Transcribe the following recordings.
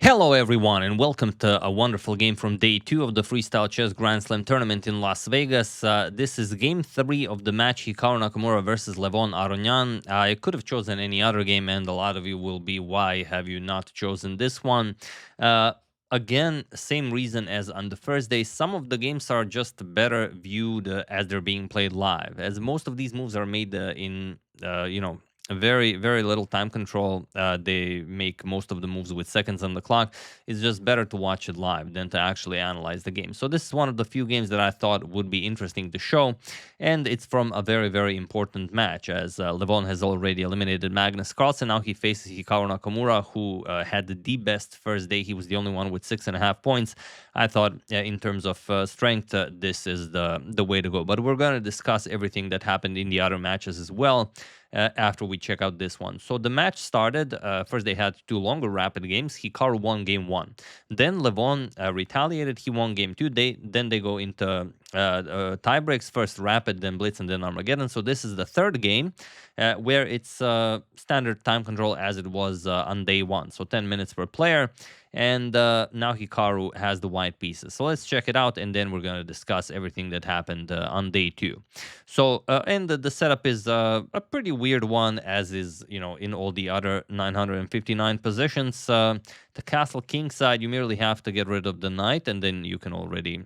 Hello everyone and welcome to a wonderful game from day 2 of the Freestyle Chess Grand Slam tournament in Las Vegas. This is game 3 of the match Hikaru Nakamura versus Levon Aronian. I could have chosen any other game and a lot of you will be, why have you not chosen this one? Again, same reason as on the first day, some of the games are just better viewed as they're being played live, as most of these moves are made in, very, very little time control. They make most of the moves with seconds on the clock. It's just better to watch it live than to actually analyze the game. So this is one of the few games that I thought would be interesting to show. And it's from a very, very important match, as Levon has already eliminated Magnus Carlsen. Now he faces Hikaru Nakamura, who had the best first day. He was the only one with 6.5 points. I thought in terms of strength, this is the way to go. But we're going to discuss everything that happened in the other matches as well. After we check out this one. So the match started, first they had 2 longer rapid games. Hikaru won game 1. Then Levon retaliated, he won game 2. Then they go into tie breaks, first rapid, then blitz, and then Armageddon. So this is the third game where it's standard time control as it was on day 1. So 10 minutes per player. And now Hikaru has the white pieces. So let's check it out, and then we're going to discuss everything that happened on day 2. So, and the setup is a pretty weird one, as is, in all the other 959 positions. The castle king side, you merely have to get rid of the knight, and then you can already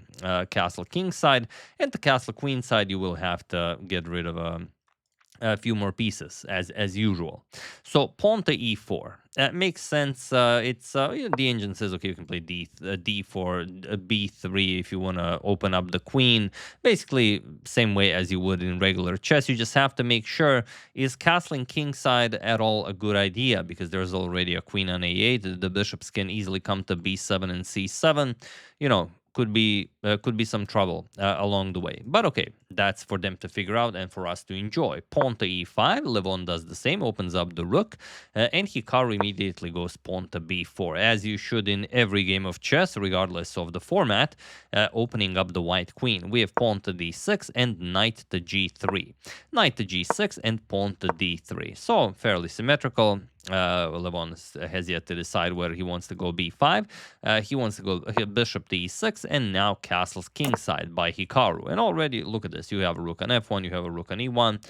castle king side. And the castle queen side, you will have to get rid of a few more pieces as usual. So pawn to e4 makes sense. It's the engine says, okay, you can play d4, b3 if you want to open up the queen. Basically same way as you would in regular chess. You just have to make sure, is castling king side at all a good idea, because there's already a queen on a8. The bishops can easily come to b7 and c7. Could be some trouble along the way. But okay, that's for them to figure out and for us to enjoy. Pawn to e5, Levon does the same, opens up the rook, and Hikaru immediately goes pawn to b4, as you should in every game of chess, regardless of the format, opening up the white queen. We have pawn to d6 and knight to g3. Knight to g6 and pawn to d3. So fairly symmetrical. Levon has yet to decide whether he wants to go b5. He wants to go bishop to e6, and now castles kingside by Hikaru. And already, look at this, you have a rook on f1, you have a rook on e1.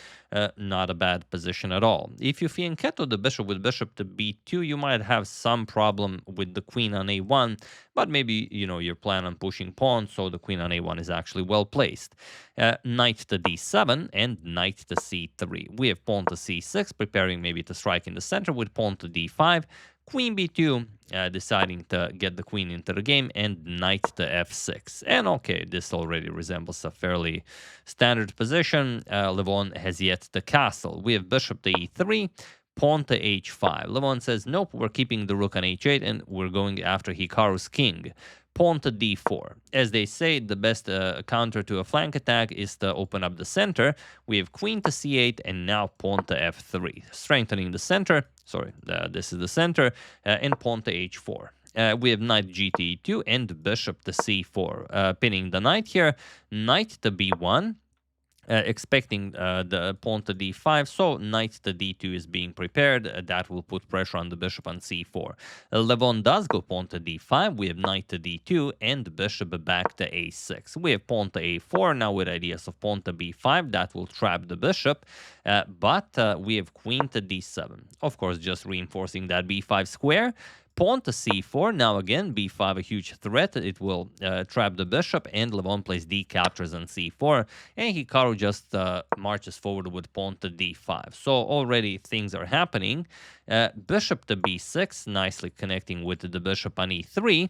Not a bad position at all. If you fianchetto the bishop with bishop to b2, you might have some problem with the queen on a1, but maybe, you're planning on pushing pawn, so the queen on a1 is actually well placed. Knight to d7 and knight to c3. We have pawn to c6, preparing maybe to strike in the center with pawn to d5. Queen b2, deciding to get the queen into the game, and knight to f6. And okay, this already resembles a fairly standard position. Levon has yet to castle. We have bishop to e3, pawn to h5. Levon says, nope, we're keeping the rook on h8, and we're going after Hikaru's king. Pawn to d4. As they say, the best counter to a flank attack is to open up the center. We have queen to c8 and now pawn to f3, strengthening the center. Sorry, this is the center, and pawn to h4. We have knight g to e2 and bishop to c4, pinning the knight here. Knight to b1. Expecting the pawn to d5, so knight to d2 is being prepared. That will put pressure on the bishop on c4. Levon does go pawn to d5. We have knight to d2 and bishop back to a6. We have pawn to a4 now with ideas of pawn to b5. That will trap the bishop, but we have queen to d7. Of course, just reinforcing that b5 square. Pawn to c4. Now again, b5 a huge threat. It will trap the bishop, and Levon plays d captures on c4, and Hikaru just marches forward with pawn to d5. So already things are happening. Bishop to b6, nicely connecting with the bishop on e3.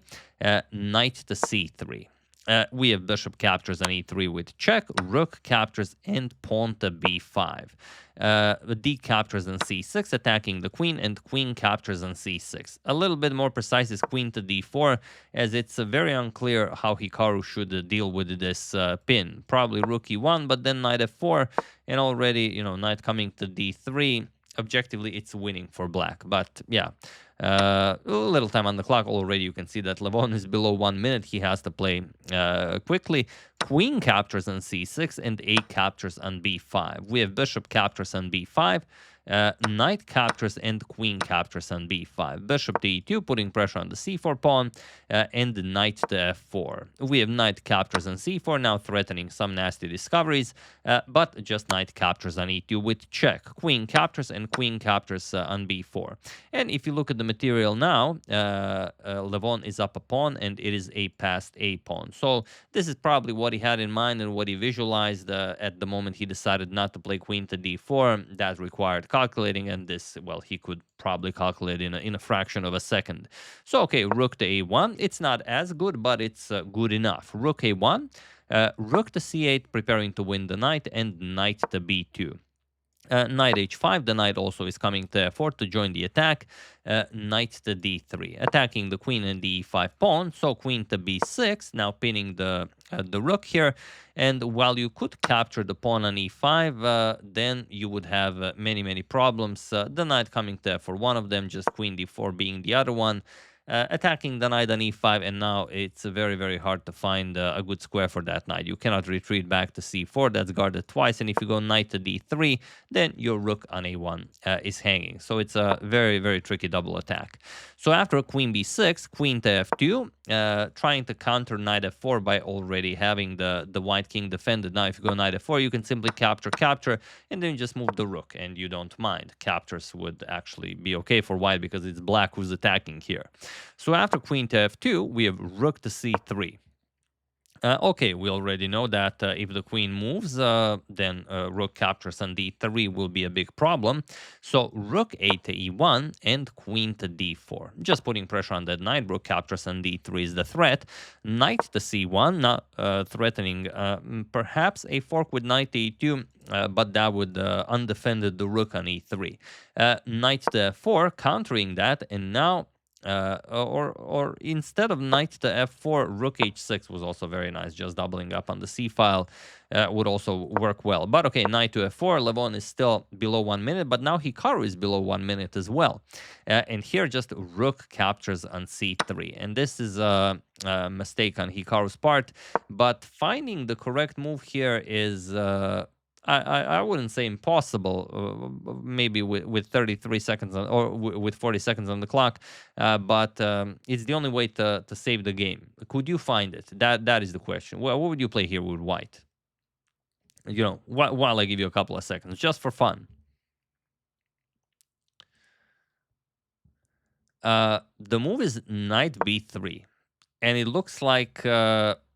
Knight to c3. We have bishop captures on e3 with check, rook captures, and pawn to b5. D captures on c6, attacking the queen, and queen captures on c6. A little bit more precise is queen to d4, as it's very unclear how Hikaru should deal with this pin. Probably rook e1, but then knight f4, and already, knight coming to d3. Objectively, it's winning for black, but yeah. A little time on the clock already. You can see that Levon is below 1 minute. He has to play quickly. Queen captures on c6 and a captures on b5. We have bishop captures on b5. knight captures and queen captures on b5. Bishop to e2, putting pressure on the c4 pawn, and knight to f4. We have knight captures on c4, now threatening some nasty discoveries, but just knight captures on e2 with check. Queen captures and queen captures on b4. And if you look at the material now, Levon is up a pawn, and it is a passed a pawn. So this is probably what he had in mind and what he visualized at the moment he decided not to play queen to d4. That required calculating, and this, well, he could probably calculate in a fraction of a second. So, okay, rook to a1. It's not as good, but it's good enough. Rook a1, rook to c8, preparing to win the knight, and knight to b2. Knight h5, the knight also is coming to f4 to join the attack. Knight to d3, attacking the queen and the e5 pawn. So queen to b6, now pinning the rook here. And while you could capture the pawn on e5, then you would have many problems. The knight coming to f4, one of them, just queen d4 being the other one. Attacking the knight on e5, and now it's very hard to find a good square for that knight. You cannot retreat back to c4, that's guarded twice, and if you go knight to d3, then your rook on a1 is hanging. So it's a very tricky double attack. So after queen b6, queen to f2, trying to counter knight f4 by already having the white king defended. Now if you go knight f4, you can simply capture, and then just move the rook, and you don't mind. Captures would actually be okay for white because it's black who's attacking here. So after queen to f2, we have rook to c3. Okay, we already know that if the queen moves, then rook captures on d3 will be a big problem. So rook a to e1 and queen to d4. Just putting pressure on that knight. Rook captures on d3 is the threat. Knight to c1, not threatening perhaps a fork with knight to e2, but that would undefended the rook on e3. Knight to f4, countering that, and now or instead of knight to f4, rook h6 was also very nice. Just doubling up on the c file would also work well. But okay, knight to f4, Levon is still below 1 minute, but now Hikaru is below 1 minute as well. And here just rook captures on c3. And this is a mistake on Hikaru's part, but finding the correct move here is I wouldn't say impossible, maybe with 33 seconds or with 40 seconds on the clock, but it's the only way to save the game. Could you find it? That is the question. Well, what would you play here with white? You know, while I give you a couple of seconds, just for fun. The move is knight b3, and it looks like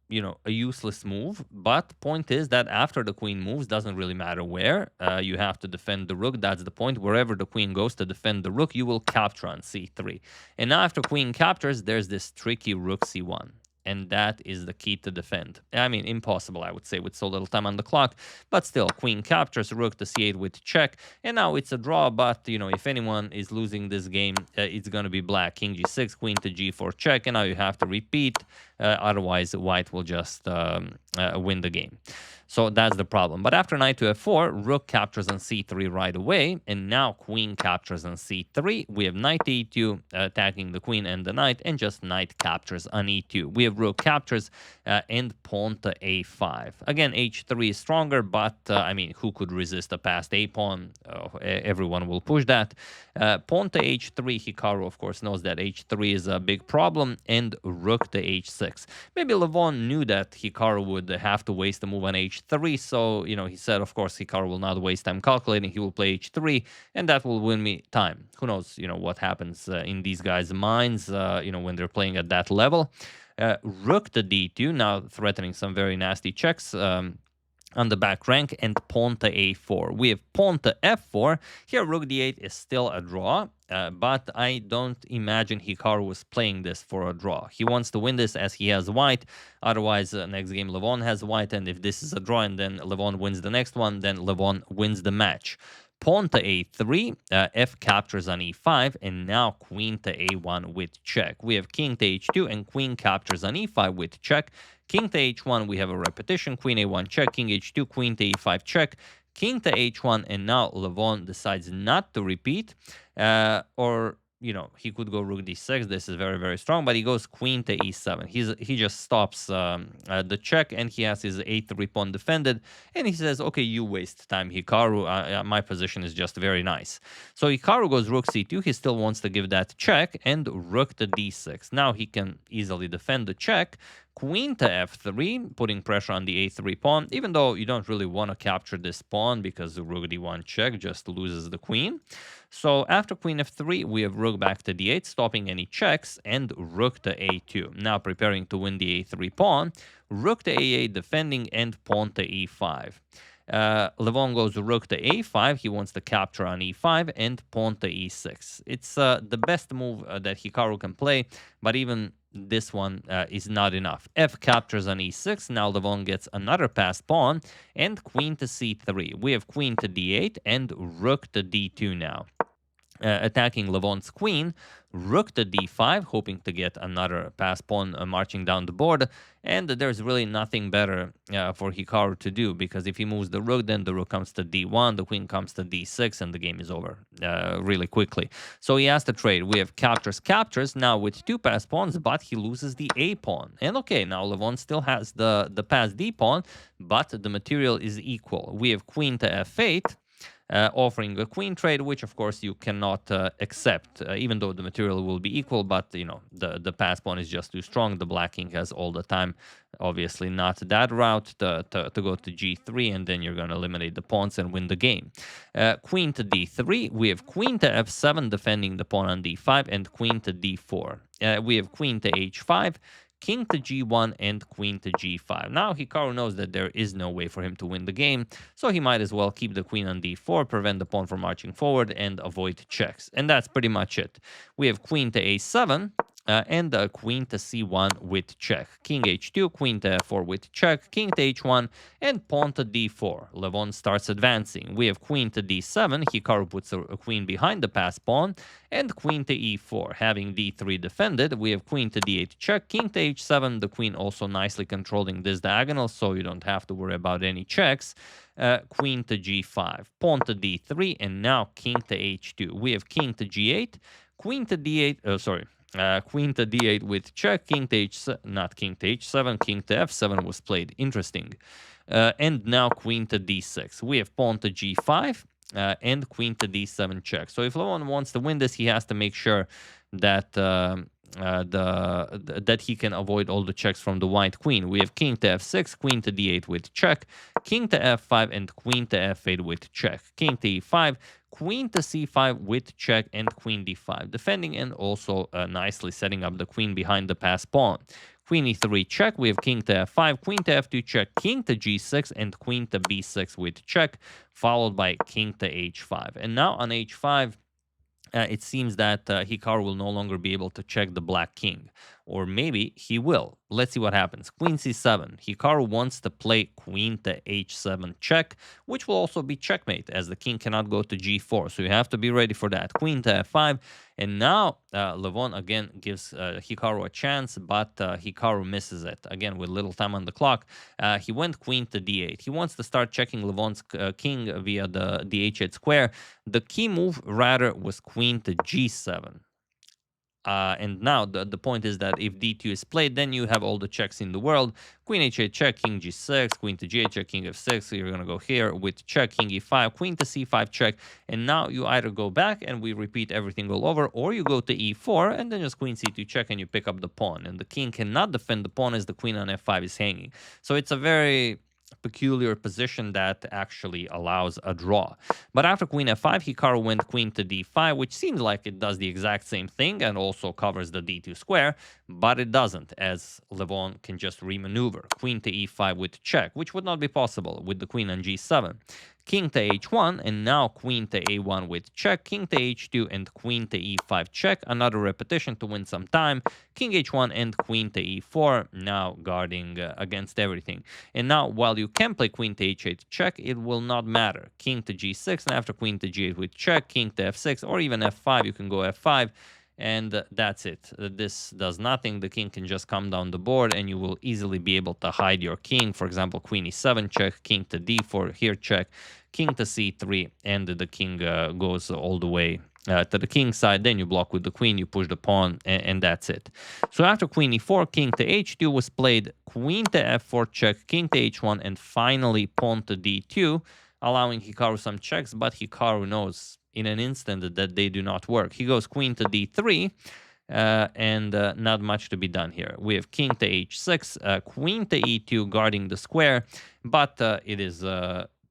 you know, a useless move, but point is that after the queen moves, doesn't really matter where, you have to defend the rook. That's the point. Wherever the queen goes to defend the rook, you will capture on c3. And now after queen captures, there's this tricky rook c1. And that is the key to defend. I mean, impossible, I would say, with so little time on the clock. But still, queen captures, rook to c8 with check. And now it's a draw, but, you know, if anyone is losing this game, it's going to be black. King g6, queen to g4 check. And now you have to repeat. Otherwise, white will just win the game. So that's the problem. But after knight to f4, rook captures on c3 right away. And now queen captures on c3. We have knight to e2, attacking the queen and the knight, and just knight captures on e2. We have rook captures and pawn to a5. Again, h3 is stronger, but I mean, who could resist a passed a pawn? Everyone will push that. Pawn to h3, Hikaru, of course, knows that h3 is a big problem, and rook to h6. Maybe Levon knew that Hikaru would have to waste a move on h3, so, you know, he said, of course, Hikaru will not waste time calculating. He will play h3, and that will win me time. Who knows, you know, what happens in these guys' minds, you know, when they're playing at that level. Rook to d2, now threatening some very nasty checks on the back rank, and pawn to a4. We have pawn to f4. Here, rook d8 is still a draw, but I don't imagine Hikaru was playing this for a draw. He wants to win this as he has white. Otherwise, next game Levon has white, and if this is a draw and then Levon wins the next one, then Levon wins the match. Pawn to a3, f captures on e5, and now queen to a1 with check. We have king to h2 and queen captures on e5 with check. King to h1, we have a repetition, queen a1 check, king h2, queen to e5 check, king to h1, and now Levon decides not to repeat, or you know, he could go rook d6. This is very, very strong, but he goes queen to e7. He just stops the check, and he has his a3 pawn defended, and he says, okay, you waste time, Hikaru. My position is just very nice. So Hikaru goes rook c2. He still wants to give that check, and rook to d6. Now he can easily defend the check. Queen to f3, putting pressure on the a3 pawn, even though you don't really want to capture this pawn because the rook d1 check just loses the queen. So after queen f3, we have rook back to d8, stopping any checks, and rook to a2. Now preparing to win the a3 pawn, rook to a8, defending, and pawn to e5. Levon goes rook to a5. He wants to capture on e5 and pawn to e6. It's the best move that Hikaru can play, but even this one is not enough. F captures on e6. Now Levon gets another passed pawn and queen to c3. We have queen to d8 and rook to d2 now. Attacking Levon's queen, rook to d5, hoping to get another pass pawn marching down the board. And there's really nothing better for Hikaru to do, because if he moves the rook, then the rook comes to d1, the queen comes to d6, and the game is over really quickly. So he has to trade. We have captures now with two pass pawns, but he loses the a pawn. And okay, now Levon still has the pass d pawn, but the material is equal. We have queen to f8. Offering a queen trade, which of course you cannot accept, even though the material will be equal, but you know, the pass pawn is just too strong. The black king has all the time, obviously not that route to go to g3, and then you're going to eliminate the pawns and win the game. Queen to d3, we have queen to f7, defending the pawn on d5, and queen to d4. We have queen to h5, king to g1, and queen to g5. Now Hikaru knows that there is no way for him to win the game, so he might as well keep the queen on d4, prevent the pawn from marching forward, and avoid checks. And that's pretty much it. We have queen to a7, and queen to c1 with check. King h2, queen to f4 with check, king to h1, and pawn to d4. Levon starts advancing. We have queen to d7. Hikaru puts a queen behind the pass pawn, and queen to e4. Having d3 defended, we have queen to d8 check, king to h7. The queen also nicely controlling this diagonal, so you don't have to worry about any checks. Queen to g5, pawn to d3, and now king to h2. We have king to g8, queen to d8. Queen to d8 with check, king to h7, not king to h7, king to f7 was played. Interesting. And now queen to d6. We have pawn to g5 and queen to d7 check. So if Levon wants to win this, he has to make sure that that he can avoid all the checks from the white queen. We have king to f6, queen to d8 with check, king to f5, and queen to f8 with check. King to e5, queen to c5 with check, and queen d5, defending and also nicely setting up the queen behind the pass pawn. Queen e3 check, we have king to f5, queen to f2 check, king to g6, and queen to b6 with check, followed by king to h5. And now on h5, it seems that Hikaru will no longer be able to check the black king. Or maybe he will. Let's see what happens. Queen c7. Hikaru wants to play queen to h7 check, which will also be checkmate, as the king cannot go to g4. So you have to be ready for that. Queen to f5. And now Levon again gives Hikaru a chance, but Hikaru misses it. Again, with little time on the clock, he went queen to d8. He wants to start checking Levon's king via the h8 square. The key move, rather, was queen to g7. And now the point is that if d2 is played, then you have all the checks in the world. Queen h8 check, king g6, queen to g8 check, king f6. So you're going to go here with check, king e5, queen to c5 check. And now you either go back and we repeat everything all over, or you go to e4 and then just queen c2 check and you pick up the pawn. And the king cannot defend the pawn as the queen on f5 is hanging. So it's a very peculiar position that actually allows a draw. But after queen f5, Hikaru went queen to d5, which seems like it does the exact same thing and also covers the d2 square, but it doesn't, as Levon can just remaneuver. Queen to e5 with check, which would not be possible with the queen on g7. King to h1, and now queen to a1 with check, king to h2, and queen to e5 check. Another repetition to win some time. King h1 and queen to e4, now guarding against everything. And now, while you can play queen to h8 check, it will not matter. King to g6, and after queen to g8 with check, king to f6, or even f5, you can go f5. And that's it. This does nothing. The king can just come down the board and you will easily be able to hide your king. For example, queen e7 check, king to d4, here check, king to c3, and the king goes all the way to the king side, then you block with the queen, you push the pawn, and that's it. So after queen e4, king to h2 was played, queen to f4 check, king to h1, and finally pawn to d2, allowing Hikaru some checks, but Hikaru knows in an instant that they do not work. He goes queen to d3, and not much to be done here. We have king to h6, queen to e2 guarding the square, but it is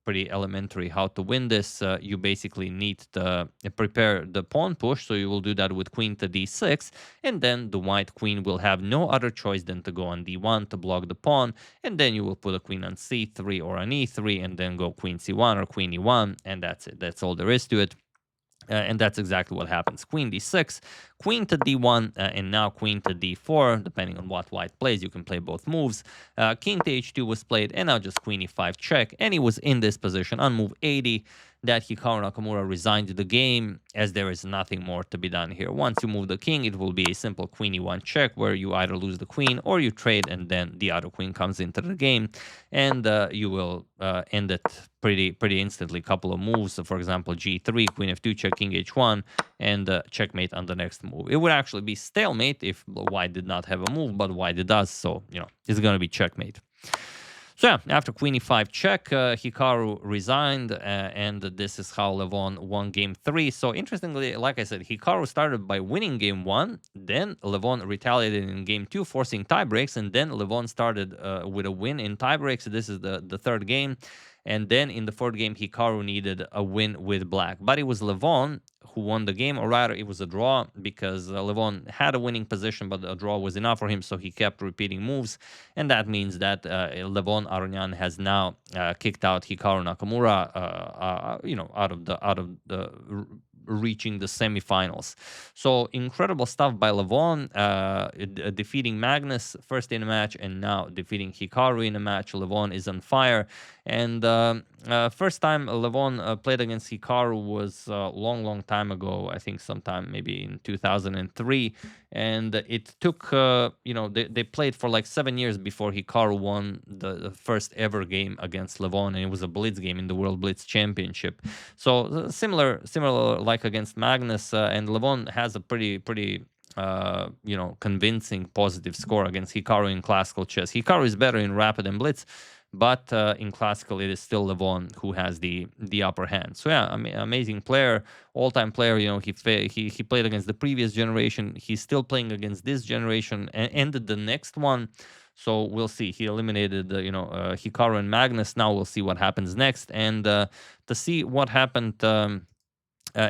pretty elementary how to win this. You basically need to prepare the pawn push, so you will do that with queen to d6, and then the white queen will have no other choice than to go on d1 to block the pawn, and then you will put a queen on c3 or on e3, and then go queen c1 or queen e1, and that's it. That's all there is to it. And that's exactly what happens. Queen d6, queen to d1, and now queen to d4. Depending on what white plays, you can play both moves. King to h2 was played, and now just queen e5 check. And he was in this position on move 80 that Hikaru Nakamura resigned the game, as there is nothing more to be done here. Once you move the king, it will be a simple queen e1 check, where you either lose the queen or you trade, and then the other queen comes into the game, and you will end it pretty instantly. Couple of moves, so for example g3, queen f2 check, king h1, and checkmate on the next move. It would actually be stalemate if white did not have a move, but white it does, so it's going to be checkmate. So yeah, after queen e5 check, Hikaru resigned, and this is how Levon won game 3. So interestingly, like I said, Hikaru started by winning game 1, then Levon retaliated in game 2, forcing tiebreaks, and then Levon started with a win in tiebreaks. So this is the third game. And then in the fourth game, Hikaru needed a win with black. But it was Levon who won the game, or rather it was a draw, because Levon had a winning position, but a draw was enough for him, so he kept repeating moves. And that means that Levon Aronian has now kicked out Hikaru Nakamura, out of the reaching the semifinals. So incredible stuff by Levon, defeating Magnus first in a match, and now defeating Hikaru in a match. Levon is on fire, and first time Levon played against Hikaru was a long time ago. I think sometime maybe in 2003, and it took they played for like 7 years before Hikaru won the first ever game against Levon, and it was a blitz game in the World Blitz Championship. So similar like against Magnus, and Levon has a pretty convincing positive score against Hikaru in classical chess. Hikaru is better in rapid and blitz, but in classical it is still Levon who has the upper hand. So yeah, amazing player, all-time player. He played against the previous generation. He's still playing against this generation and ended the next one. So we'll see. He eliminated Hikaru and Magnus. Now we'll see what happens next, and to see what happened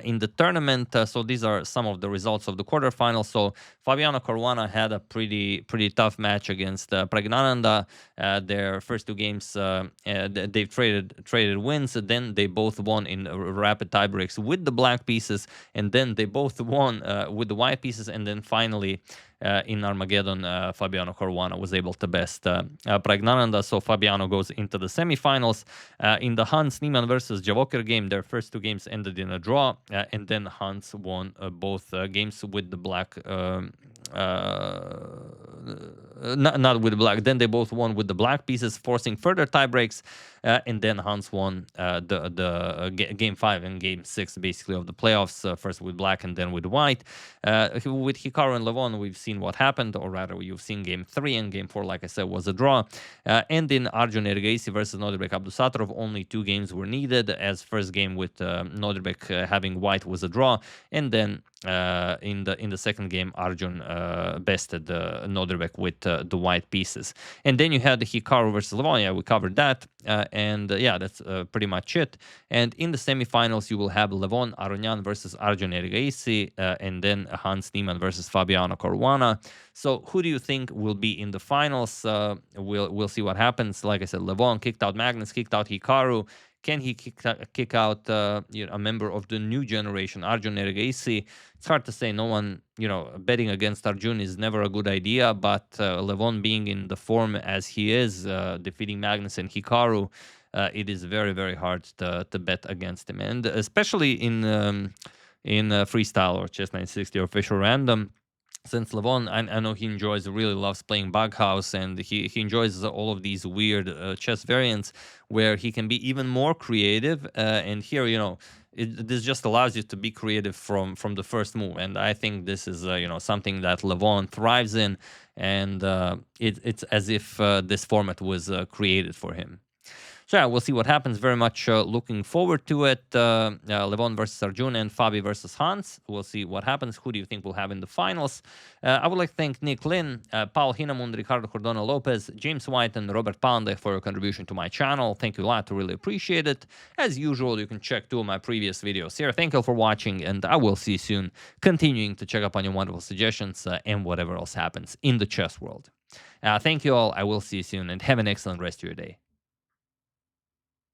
in the tournament. So these are some of the results of the quarterfinals. So Fabiano Caruana had a pretty tough match against Pragnananda. Their first 2 games, they've traded wins. Then they both won in rapid tiebreaks with the black pieces, and then they both won with the white pieces, and then finally in Armageddon, Fabiano Caruana was able to best Pragnananda. So Fabiano goes into the semifinals. In the Hans Niemann versus Javoker game, their first 2 games ended in a draw, and then Hans won both games with the black. Not with the black. Then they both won with the black pieces, forcing further tiebreaks. And then Hans won the game 5 and game 6, basically, of the playoffs. First with black and then with white. With Hikaru and Levon, we've seen what happened, or rather, you've seen game 3, and game 4, like I said, was a draw. And in Arjun Ergaisi versus Nodirbek Abdusattorov, only 2 games were needed, as first game with Nodirbek having white was a draw, and then in the second game, Arjun bested Nodirbek with the white pieces. And then you had the Hikaru versus Levon. Yeah, we covered that. And yeah, that's pretty much it. And in the semifinals, you will have Levon Aronian versus Arjun Ergaisi, and then Hans Niemann versus Fabiano Caruana. So who do you think will be in the finals? We'll see what happens. Like I said, Levon kicked out Magnus, kicked out Hikaru. Can he kick out a member of the new generation, Arjun Ergaisi? It's hard to say. No one, betting against Arjun is never a good idea. But Levon being in the form as he is, defeating Magnus and Hikaru, it is very hard to bet against him. And especially in Freestyle or Chess 960 or Official Random, since Levon, I know he really loves playing Bughouse, and he enjoys all of these weird chess variants where he can be even more creative. And here, this just allows you to be creative from the first move. And I think this is, something that Levon thrives in, and it's as if this format was created for him. So yeah, we'll see what happens. Very much looking forward to it. Levon versus Arjun and Fabi versus Hans. We'll see what happens. Who do you think we'll have in the finals? I would like to thank Nick Lin, Paul Hinamund, Ricardo Cordona Lopez, James White, and Robert Pande for your contribution to my channel. Thank you a lot. I really appreciate it. As usual, you can check 2 of my previous videos here. Thank you all for watching, and I will see you soon, continuing to check up on your wonderful suggestions and whatever else happens in the chess world. Thank you all. I will see you soon, and have an excellent rest of your day.